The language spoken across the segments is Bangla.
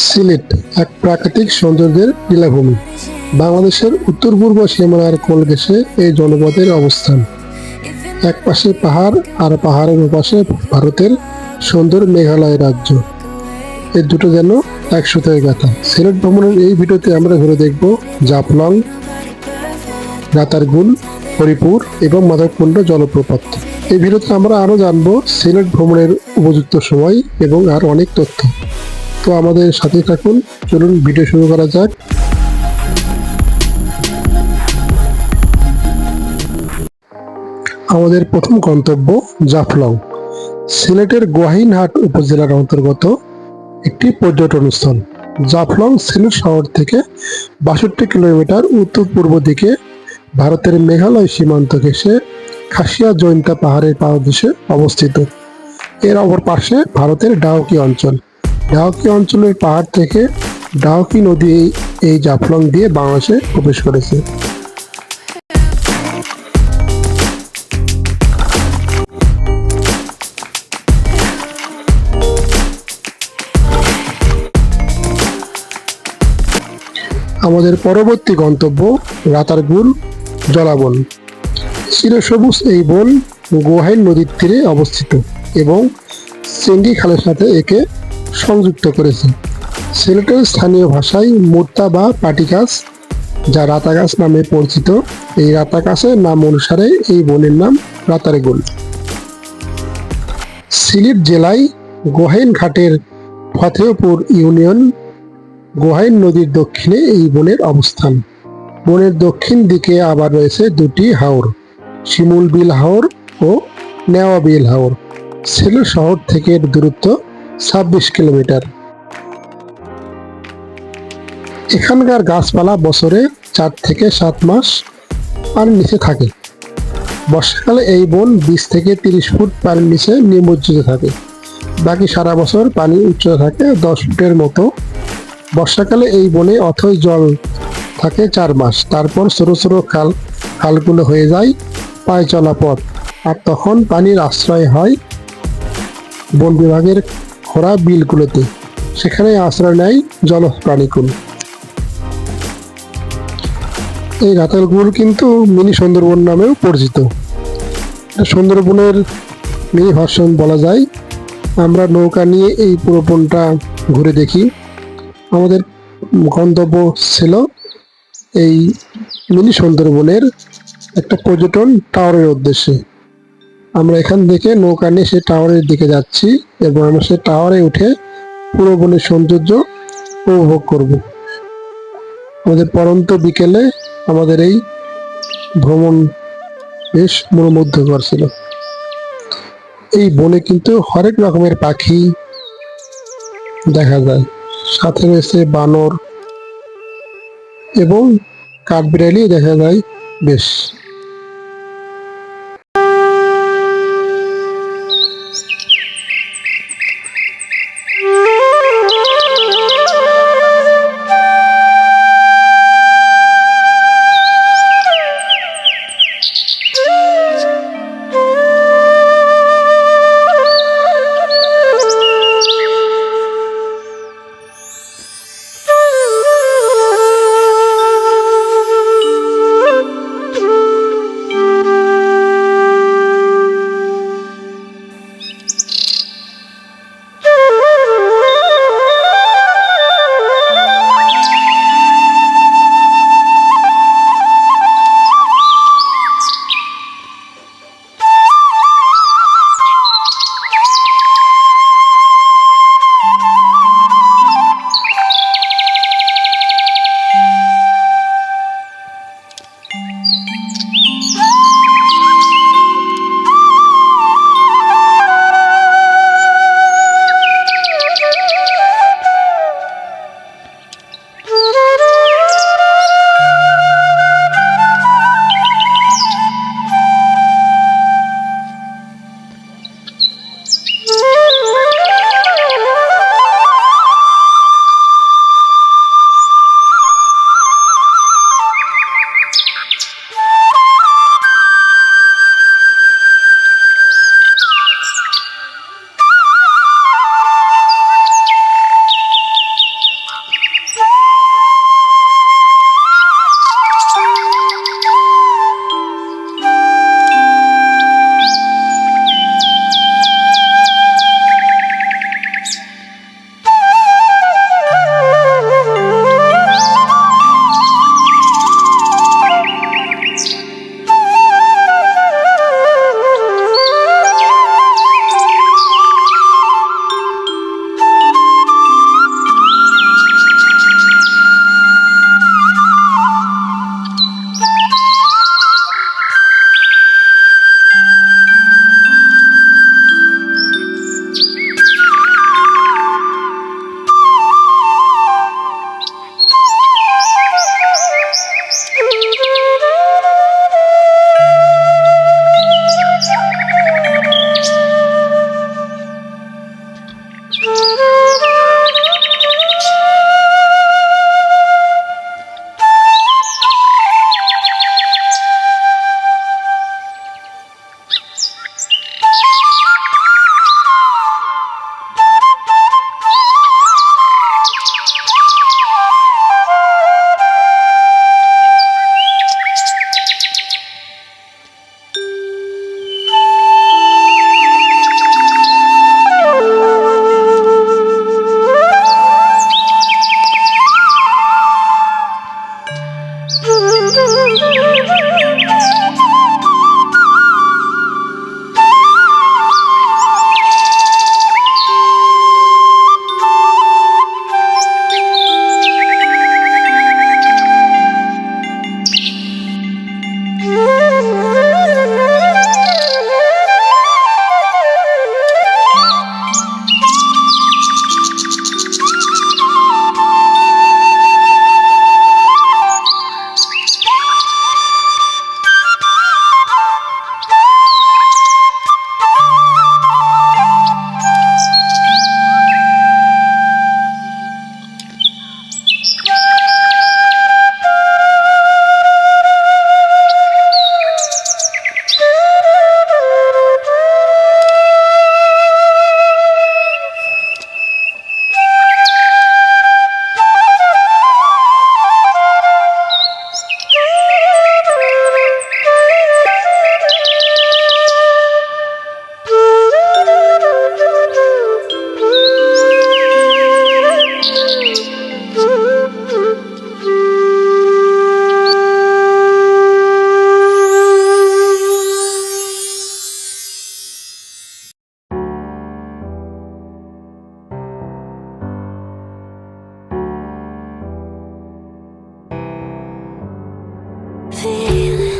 সিলেট এক প্রাকৃতিক সৌন্দর্যের লীলাভূমি। বাংলাদেশের উত্তর পূর্ব সীমানার কোল ঘেঁষে এই জনপদের অবস্থান। এক পাশে পাহাড় আর পাহাড়ের ওপাশে ভারতের সুন্দর মেঘালয় রাজ্য। এই দুটো যেন এক সুতোয় গাঁথা। সিলেট ভ্রমণের এই ভিডিওতে আমরা ঘুরে দেখব জাফলং, রাতারগুল, হরিপুর এবং মাধবকুণ্ড জলপ্রপাত। এই ভিডিওতে আমরা আরো জানবো সিলেট ভ্রমণের উপযুক্ত সময় এবং আর অনেক তথ্য। তো আমাদের সাথে থাকুন, চলুন ভিডিও শুরু করা যাক। আমাদের প্রথম গন্তব্য জাফলং। সিলেটের গোয়াইনহাট উপজেলার অন্তর্গত একটি পর্যটন স্থল। জাফলং সিলেট শহর থেকে ৬২ কিলোমিটার উত্তর পূর্ব দিকে ভারতের মেঘালয় সীমান্ত ঘেঁষে খাসিয়া জৈন্তা পাহাড়ের পাদদেশে অবস্থিত। এর অপর পাশে ভারতের ডাউকি অঞ্চল। ডাউকি অঞ্চলের পাহাড় থেকে ডাউকি নদী এই জাফলং দিয়ে বাংলাদেশে প্রবেশ করেছে। আমাদের পরবর্তী গন্তব্য রাতারগুল জলাবন। চিরসবুজ এই বন গোহাইন নদীর তীরে অবস্থিত এবং চেঙ্গি খালের সাথে একে সংযুক্ত করেছে। সিলেটের স্থানীয় ভাষায় মুর্তা বা পাটি গাছ, যা রাতা গাছ নামে পরিচিত। এই রাতা গাছের নাম অনুসারে এই বনের নাম রাতারগুল। সিলেট জেলায় গোহাইন ঘাটের ফতেহপুর ইউনিয়ন গোহাইন নদীর দক্ষিণে এই বনের অবস্থান। বনের দক্ষিণ দিকে আবার রয়েছে দুটি হাওর, শিমুল বিল হাওর ও নেওয়া বিল হাওর। সিলেট শহর থেকে এর দূরত্ব ২৬ কিলোমিটার। এখানকার গাছপালা বছরে ৪ থেকে ৭ মাস পানির নিচে থাকে। বর্ষাকালে এই বন ২০ থেকে ৩০ ফুট পানির নিচে নিমজ্জিত থাকে। বাকি সারা বছর পানির উচ্চতা থাকে ১০ ফুটের মতো। বর্ষাকালে এই বনে অথই জল থাকে ৪ মাস। তারপর ছোট ছোট খালগুলো হয়ে যায় পায়ে চলা পথ, আর তখন পানির আশ্রয় হয় বন বিভাগের খোঁড়া বিলগুলোতে। সেখানে আশ্রয় নেয় জলপ্রাণীকুল। এই রাতারগুল কিন্তু মিনি সুন্দরবন নামেও পরিচিত। সুন্দরবনের মিনি ভার্সন বলা যায়। আমরা নৌকা নিয়ে এই পুরো বনটা ঘুরে দেখি। আমাদের গন্তব্য ছিল এই মিনি সুন্দরবনের একটা পর্যটন টাওয়ারের উদ্দেশ্যে। আমরা এখান থেকে নৌকা নিয়ে সেই টাওয়ারের দিকে যাচ্ছি এবং আমরা সেই টাওয়ারে উঠে পুরো বনের সৌন্দর্য উপভোগ করব। আমাদের পরন্ত বিকেলে আমাদের এই ভ্রমণ বেশ মনোমুগ্ধকর ছিল। এই বনে কিন্তু হরেক রকমের পাখি দেখা যায়, সাথে রয়েছে বানর এবং কাঠবিড়ালি দেখা যায় বেশ।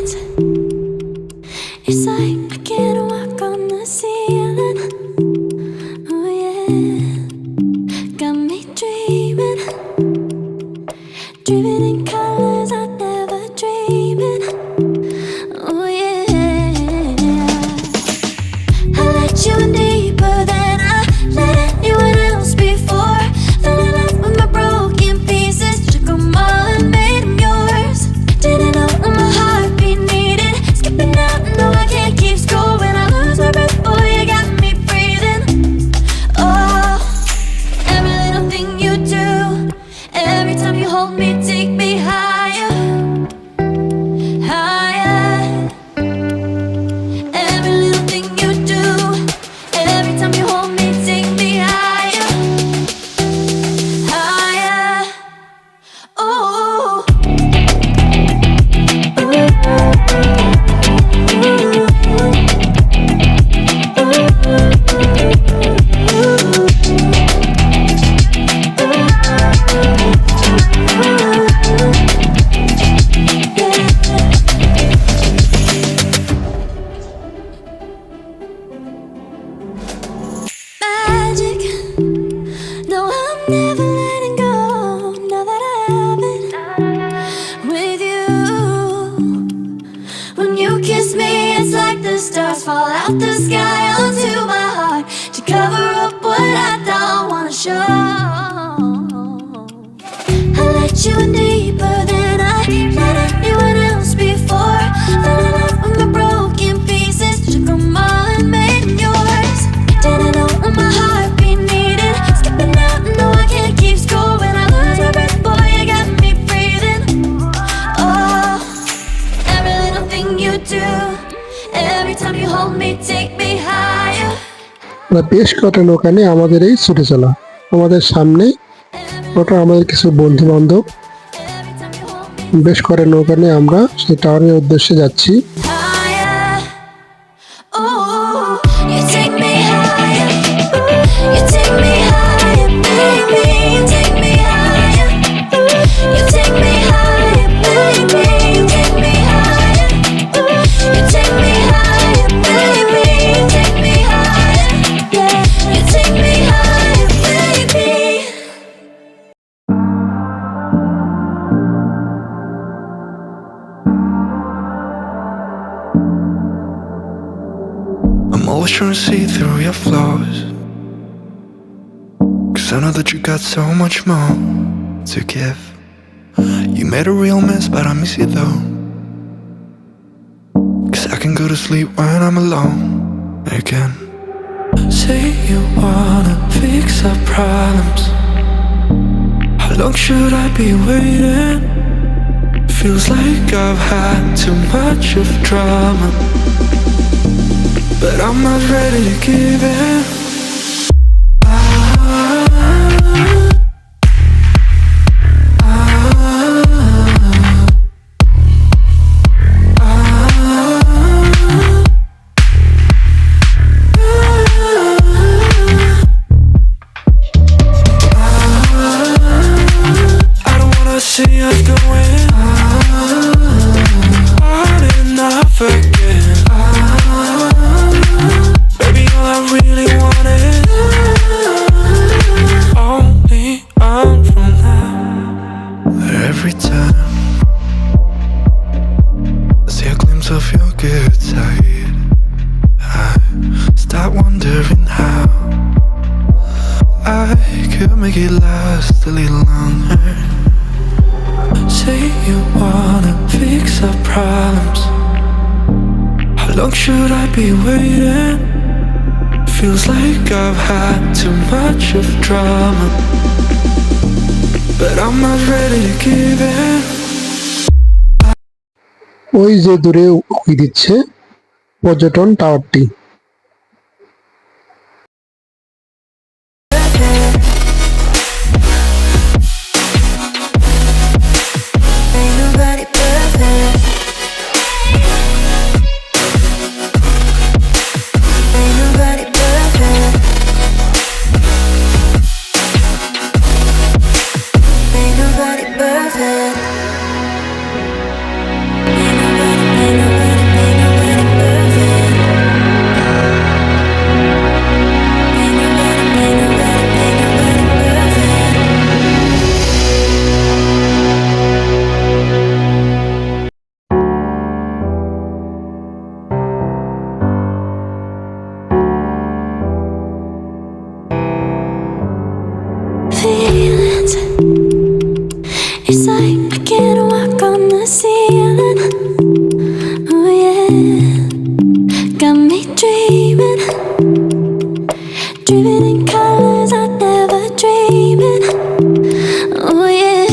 streets. It's like I can't walk on the ceiling. Oh yeah, got me dreaming, dreaming in colors I never dreamed in. Oh yeah, I let you in deeper than I let anyone else before. Fell in love with my broken pieces, took 'em all and made 'em yours. Didn't know what my heartbeat needed, skipping out, no I can't keep score. When I lose my breath, boy, you got me breathing. Oh, every little thing you do, every time you hold me, take me higher, higher. Every little thing you do, every time you hold me, take me higher, higher. Oh. Magic. No, I'm never letting go. Now that I have it with you. When you kiss me, it's like the stars fall out the sky onto my heart to cover up what I don't wanna show. I let you in deeper than I let anyone else before. Fell in love with my broken pieces, took 'em all and made 'em yours. Didn't know what my heartbeat needed, skipping out, no I can't keep score. When I lose my breath, boy, you got me breathing. Oh, every little thing you do, every time you hold me, take me higher. আমরা বেশ কটা নৌকা নিয়ে আমাদের এই ছুটে চলা, আমাদের সামনে ওটা আমাদের কিছু বন্ধু বান্ধব, Every time you hold me বেশ কটা নৌকা নিয়ে আমরা সেই টাওয়ারের উদ্দেশ্যে যাচ্ছি। higher. Oh, you take me higher. You take me higher, baby. You take me higher. You take me higher, baby. You take me higher. You take me higher, baby. You take me higher. Yeah, you take me higher, baby. I'm always trying to see through your flaws, 'cause I know that you got so much more to give. You made a real mess, but I miss you though, 'cause I can go to sleep when I'm alone again. Say you wanna fix our problems. How long should I be waiting? Feels like I've had too much of drama, but I'm not ready to give in. I don't wanna see us going on and off again. Baby, all I really want is only on from now. Every time I see a glimpse of your good side, I start wondering how I could make it last a little longer. Say you wanna fix our problems. How long should I be waiting? Feels like I've had too much of drama, but I'm not ready to give in. ওই যে দূরে উঁকি দিচ্ছে পর্যটন টাওয়ারটি। Ain't nobody perfect. Ain't nobody perfect. Ain't nobody perfect. Ain't nobody, ain't nights. It's like I can't walk on the ceiling. Oh yeah, got me dreaming, dreaming in colors I never dreamed in. Oh yeah,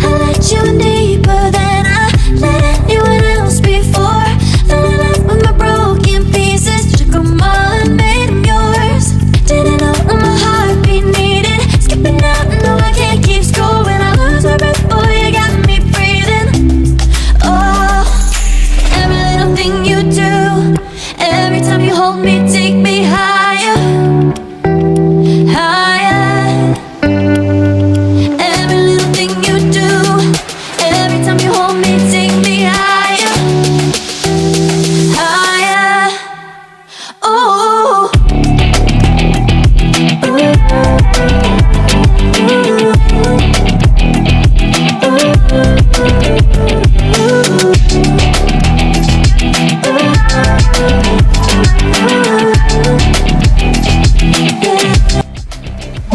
I let you in deeper than I let anyone else before. Fell in love with my broken pieces, took them all and made them yours. Didn't know what my heartbeat needed, skipping out, no I can't keep score. When I lose my breath, boy, you got me breathing. Oh, every little thing you do, every time you hold me, take me higher, higher. Every little thing you do, every time you hold me, take me higher, higher. Oh.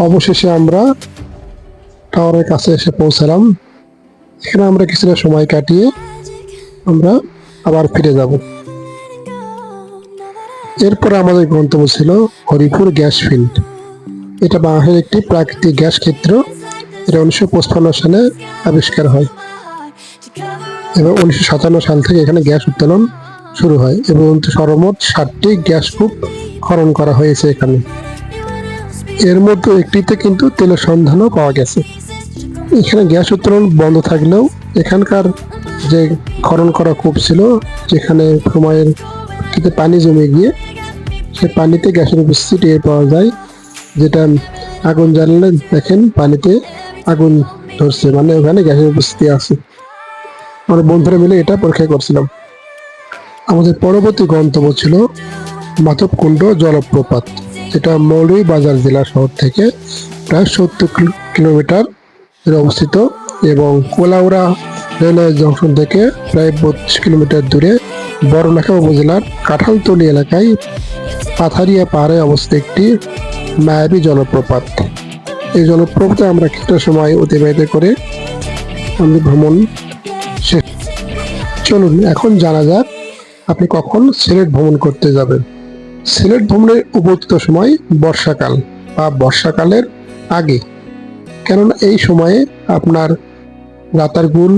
অবশেষে আমরা টাওয়ারের কাছে এসে পৌঁছালাম। এখানে আমরা কিছুটা সময় কাটিয়ে আমরা আবার ফিরে যাব। এরপরে আমাদের গন্তব্য ছিল হরিপুর গ্যাস ফিল্ড। এটা বাংলাদেশের একটি প্রাকৃতিক গ্যাস ক্ষেত্র। এটা 1955 সালে আবিষ্কার হয় এবং 1957 সাল থেকে এখানে গ্যাস উত্তোলন শুরু হয় এবং সর্বমোট 60টি গ্যাস কূপ খনন করা হয়েছে এখানে। এর মধ্যে একটিতে কিন্তু তেলের সন্ধানও পাওয়া গেছে। এখানে গ্যাস উত্তোলন বন্ধ থাকলেও এখানকার যে খনন করা কূপ ছিল, যেখানে সময়ের কিন্তু পানি জমে গিয়ে সেই পানিতে গ্যাসের উপস্থিতি টের পাওয়া যায়, যেটা আগুন জ্বালালে দেখেন পানিতে আগুন ধরছে, মানে ওখানে গ্যাসের উপস্থিতি আছে। আমরা বন্ধুরা মিলে এটা পরীক্ষা করছিলাম। আমাদের পরবর্তী গন্তব্য ছিল মাধবকুণ্ড জলপ্রপাত, যেটা মৌলভীবাজার জেলা শহর থেকে প্রায় 70 কিলোমিটার অবস্থিত এবং কোলাউড়া রেলওয়ে জংশন থেকে প্রায় 32 কিলোমিটার দূরে বড়লেখা উপজেলার কাঁঠালতলী এলাকায় পাথারিয়া পাহাড়ে অবস্থিত একটি মায়াবী জলপ্রপাত। এই জলপ্রপাতে আমরা কিছুটা সময় অতিবাহিত করে আমাদের ভ্রমণ শেষ। চলুন এখন জানা যাক আপনি কখন সিলেট ভ্রমণ করতে যাবেন। সিলেট ভ্রমণের উপযুক্ত সময় বর্ষাকাল বা বর্ষাকালের আগে, কেননা এই সময়ে আপনার রাতারগুল,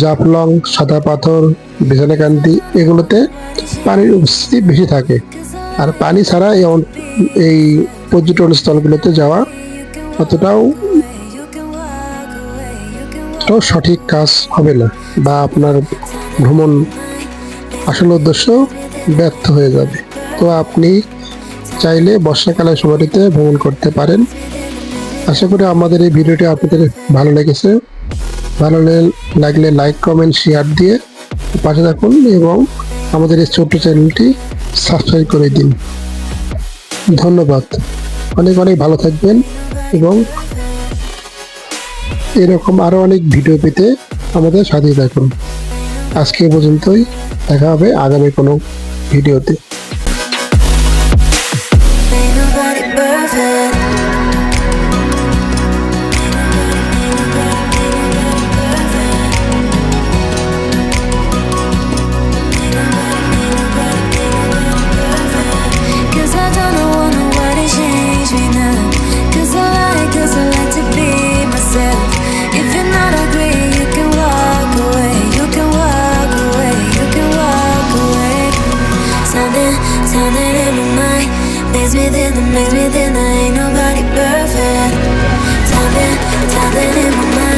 জাফলং, সাদা পাথর, বিছানাকান্দি এগুলোতে পানির উপস্থিতি বেশি থাকে। আর পানি ছাড়া এই পর্যটন স্থলগুলোতে যাওয়া অতটাও সঠিক কাজ হবে না, বা আপনার ভ্রমণ আসল উদ্দেশ্য ব্যর্থ হয়ে যাবে। তো আপনি চাইলে বর্ষাকালের সময়টিতে ভ্রমণ করতে পারেন। আশা করি আমাদের এই ভিডিওটি আপনাদের ভালো লেগেছে। ভালো লাগলে লাইক, কমেন্ট, শেয়ার দিয়ে পাশে থাকুন এবং আমাদের এই ছোট্ট চ্যানেলটি সাবস্ক্রাইব করে দিন। ধন্যবাদ। অনেক অনেক ভালো থাকবেন এবং এরকম আরও অনেক ভিডিও পেতে আমাদের সাথে থাকুন। আজকে এ পর্যন্তই, দেখা হবে আগামী কোনো ভিডিওতে। Ain't nobody perfect. Cause I don't know nobody change me now. Cause I like to be myself. If you're not agree, you can walk away. You can walk away. You can walk away. Something in my mind makes me think that ain't nobody perfect. Something in my mind.